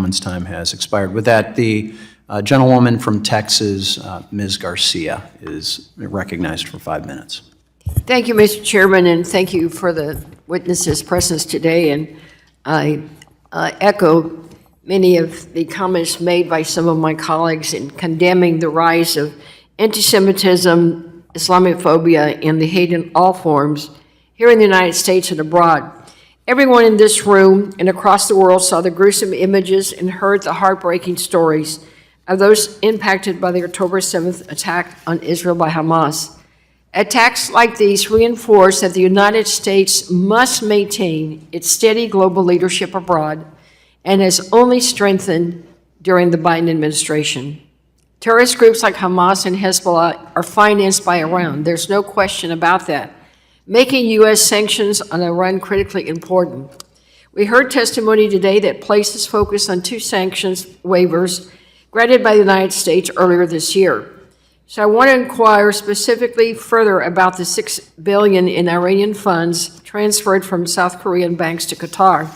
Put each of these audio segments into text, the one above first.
gentleman's time has expired. With that, the gentlewoman from Texas, Ms. Garcia, is recognized for 5 minutes. Thank you, Mr. Chairman, and thank you for the witnesses' presence today. And I echo many of the comments made by some of my colleagues in condemning the rise of anti-Semitism, Islamophobia, and the hate in all forms here in the United States and abroad. Everyone in this room and across the world saw the gruesome images and heard the heartbreaking stories of those impacted by the October 7th attack on Israel by Hamas. Attacks like these reinforce that the United States must maintain its steady global leadership abroad and has only strengthened during the Biden administration. Terrorist groups like Hamas and Hezbollah are financed by Iran. There's no question about that, making U.S. sanctions on Iran critically important. We heard testimony today that places focus on 2 sanctions waivers granted by the United States earlier this year. So I want to inquire specifically further about the $6 billion in Iranian funds transferred from South Korean banks to Qatar.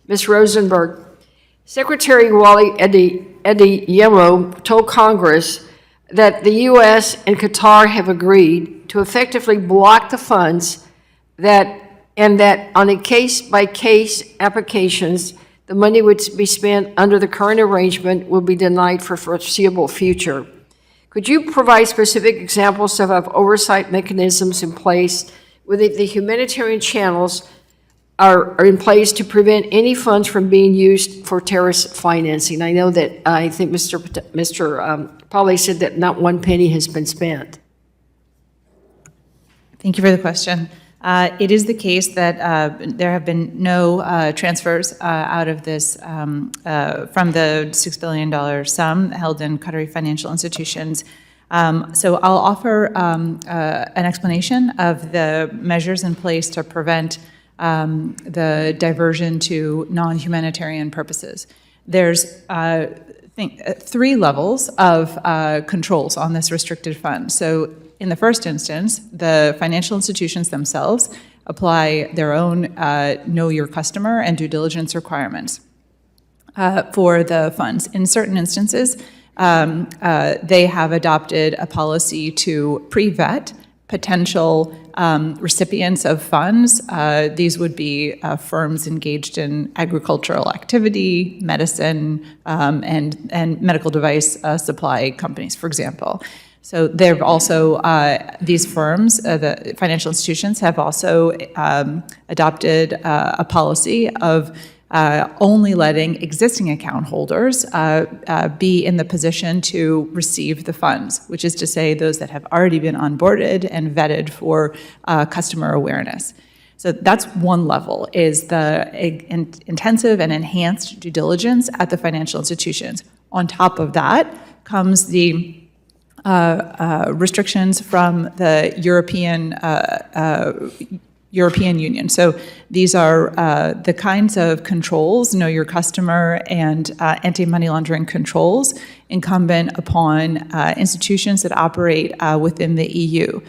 Ms. Rosenberg, Secretary Wally Adeyemo told Congress that the U.S. and Qatar have agreed to effectively block the funds and that on a case-by-case applications, the money would be spent under the current arrangement will be denied for foreseeable future. Could you provide specific examples of oversight mechanisms in place where the humanitarian channels are in place to prevent any funds from being used for terrorist financing? I know that I think Mr. Pauly said that not one penny has been spent. Thank you for the question. It is the case that there have been no transfers out of this from the $6 billion sum held in Qatari financial institutions. So I'll offer an explanation of the measures in place to prevent the diversion to non-humanitarian purposes. There's 3 levels of controls on this restricted fund. So in the first instance, the financial institutions themselves apply their own know your customer and due diligence requirements for the funds. In certain instances, they have adopted a policy to pre-vet potential recipients of funds. These would be firms engaged in agricultural activity, medicine, and medical device supply companies, for example. So they've also, these firms, the financial institutions have also adopted a policy of only letting existing account holders be in the position to receive the funds, which is to say those that have already been onboarded and vetted for customer awareness. So that's one level, is the intensive and enhanced due diligence at the financial institutions. On top of that comes the restrictions from the European Union. So these are the kinds of controls, know your customer and anti-money laundering controls, incumbent upon institutions that operate within the EU.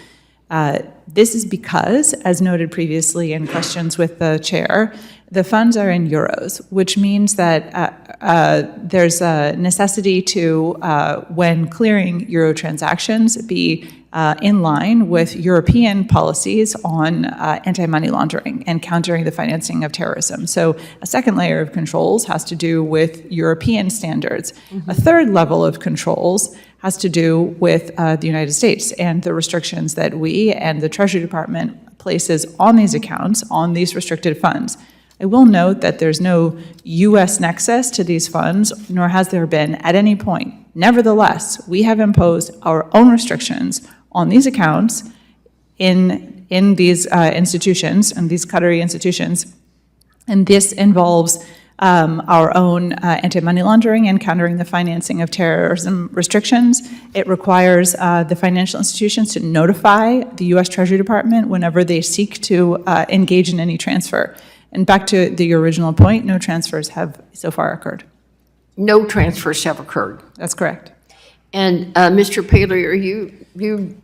This is because, as noted previously in questions with the chair, the funds are in euros, which means that there's a necessity to, when clearing euro transactions, be in line with European policies on anti-money laundering and countering the financing of terrorism. So a second layer of controls has to do with European standards. Mm-hmm. A third level of controls has to do with the United States and the restrictions that we and the Treasury Department places on these accounts, on these restricted funds. I will note that there's no U.S. nexus to these funds, nor has there been at any point. Nevertheless, we have imposed our own restrictions on these accounts in these institutions, and these Qatari institutions, and this involves our own anti-money laundering and countering the financing of terrorism restrictions. It requires the financial institutions to notify the U.S. Treasury Department whenever they seek to engage in any transfer. And back to the original point, no transfers have so far occurred. No transfers have occurred. That's correct. And Mr. Paley, are you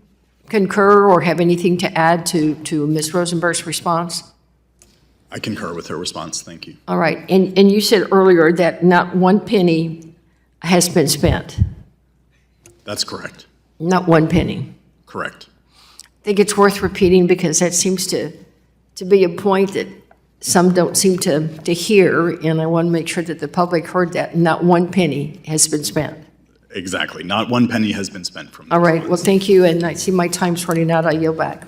concur or have anything to add to Ms. Rosenberg's response? I concur with her response. Thank you. All right, and you said earlier that not one penny has been spent, That's correct. not one penny. Correct. I think it's worth repeating because that seems to be a point that some don't seem to hear, and I want to make sure that the public heard that not one penny has been spent. Exactly. Not one penny has been spent from All those right, well, funds. thank you, and I see my time's running out. I yield back.